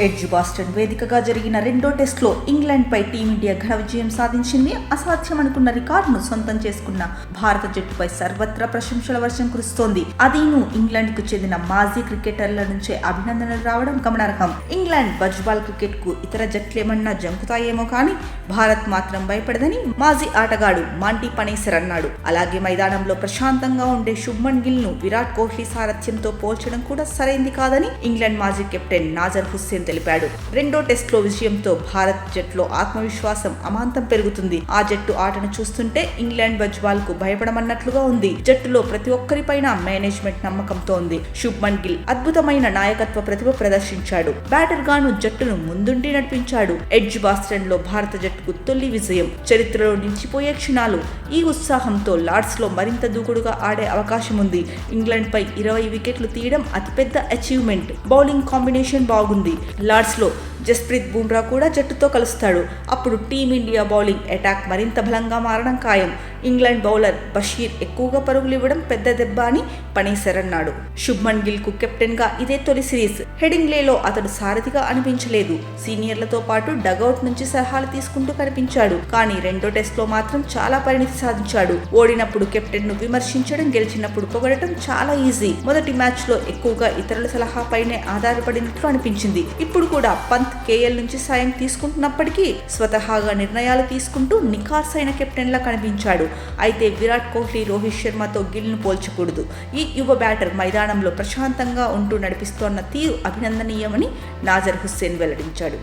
Edge Boston వేదికగా జరిగిన రెండో టెస్ట్లో ఇంగ్లాండ్పై టీమిండియా ఘన విజయం సాధించింది. అసాధ్యం అనుకున్న రికార్డును సొంతం చేసుకున్న భారత జట్టుపై సర్వత్రా ప్రశంసల వర్షం కురుస్తోంది. అదీను ఇంగ్లాండ్కు చెందిన మాజీ క్రికెటర్ల నుంచే అభినందనలు రావడం గమనార్హం. ఇంగ్లాండ్ బజ్బాల్ క్రికెట్ కు ఇతర జట్లేమన్నా జంకుతాయేమో కానీ భారత్ మాత్రం భయపడదని మాజీ ఆటగాడు మాంటీ పనేసర్ అన్నాడు. అలాగే మైదానంలో ప్రశాంతంగా ఉండే శుభ్మన్ గిల్ ను విరాట్ కోహ్లీ సారథ్యంతో పోల్చడం కూడా సరైంది కాదని ఇంగ్లాండ్ మాజీ కెప్టెన్ నాజర్ హుస్సేన్ తెలిపాడు. రెండో టెస్ట్లో విజయంతో భారత్ జట్టులో ఆత్మవిశ్వాసం అమాంతం పెరుగుతుంది. ఆ జట్టు ఆటను చూస్తుంటే ఇంగ్లాండ్ బజ్బాల్ కు భయపడమన్నట్లుగా ఉంది. జట్టులో ప్రతి ఒక్కరిపైన మేనేజ్మెంట్ నమ్మకంతో ఉంది. శుభ్మన్ గిల్ అద్భుతమైన నాయకత్వ ప్రతిభ ప్రదర్శించాడు. బ్యాటర్ గాను జట్టును ముందుండి నడిపించాడు. ఎడ్జ్ బాస్టన్ లో భారత జట్టుకు తొలి విజయం. చరిత్రలో నిలిచిపోయే క్షణాలు. ఈ ఉత్సాహంతో లార్డ్స్ లో మరింత దూకుడుగా ఆడే అవకాశం ఉంది. ఇంగ్లాండ్ పై 20 వికెట్లు తీయడం అతిపెద్ద అచీవ్మెంట్. బౌలింగ్ కాంబినేషన్ బాగుంది. లార్డ్స్ లో జస్ప్రీత్ బుమ్రా కూడా జట్టుతో కలుస్తాడు. అప్పుడు టీమిండియా బౌలింగ్ అటాక్ మరింత బలంగా మారడం ఖాయం. ఇంగ్లాండ్ బౌలర్ బషీర్ ఎక్కువగా పరుగులు ఇవ్వడం పెద్ద దెబ్బ అని పనేసర్ అన్నాడు. శుభ్మన్ గిల్ కు కెప్టెన్ గా ఇదే తొలి సిరీస్. హెడింగ్లేలో అతడు సారథిగా అనిపించలేదు. సీనియర్లతో పాటు డగౌట్ నుంచి సలహాలు తీసుకుంటూ కనిపించాడు. కానీ రెండో టెస్ట్ లో మాత్రం చాలా పరిణితి సాధించాడు. ఓడినప్పుడు కెప్టెన్ ను విమర్శించడం, గెలిచినప్పుడు పొగడటం చాలా ఈజీ. మొదటి మ్యాచ్ లో ఎక్కువగా ఇతరుల సలహాపైనే ఆధారపడినట్లు అనిపించింది. ఇప్పుడు కూడా పంత్ కేఎల్ నుంచి సాయం తీసుకుంటున్నప్పటికీ స్వతహాగా నిర్ణయాలు తీసుకుంటూ నిఖార్సైన కెప్టెన్ లా కనిపించాడు. అయితే విరాట్ కోహ్లీ, రోహిత్ శర్మతో గిల్ ను పోల్చకూడదు. ఈ యువ బ్యాటర్ మైదానంలో ప్రశాంతంగా ఉంటూ నడిపిస్తోన్న తీరు అభినందనీయమని నాజర్ హుస్సేన్ వెల్లడించాడు.